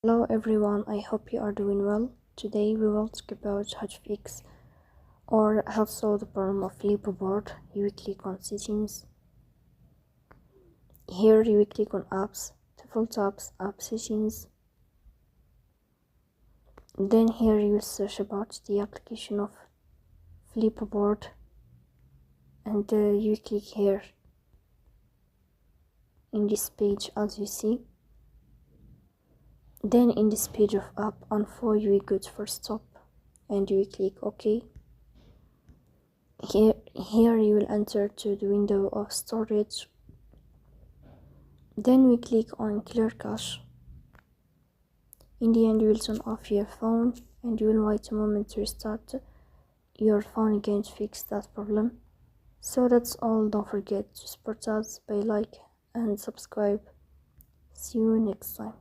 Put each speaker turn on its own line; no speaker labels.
Hello everyone, I hope you are doing well. Today we will talk about how to fix or how to solve the problem of Flipboard. You will click on settings. Here you will click on apps, default apps, app settings. Then here you will search about the application of Flipboard and you click here in this page as you see. Then in this page of app info you will go to first stop and you will click OK. Here you will enter to the window of storage. Then we click on clear cache. In the end you will turn off your phone and you will wait a moment to restart your phone again to fix that problem. So that's all. Don't forget to support us by like and subscribe. See you next time.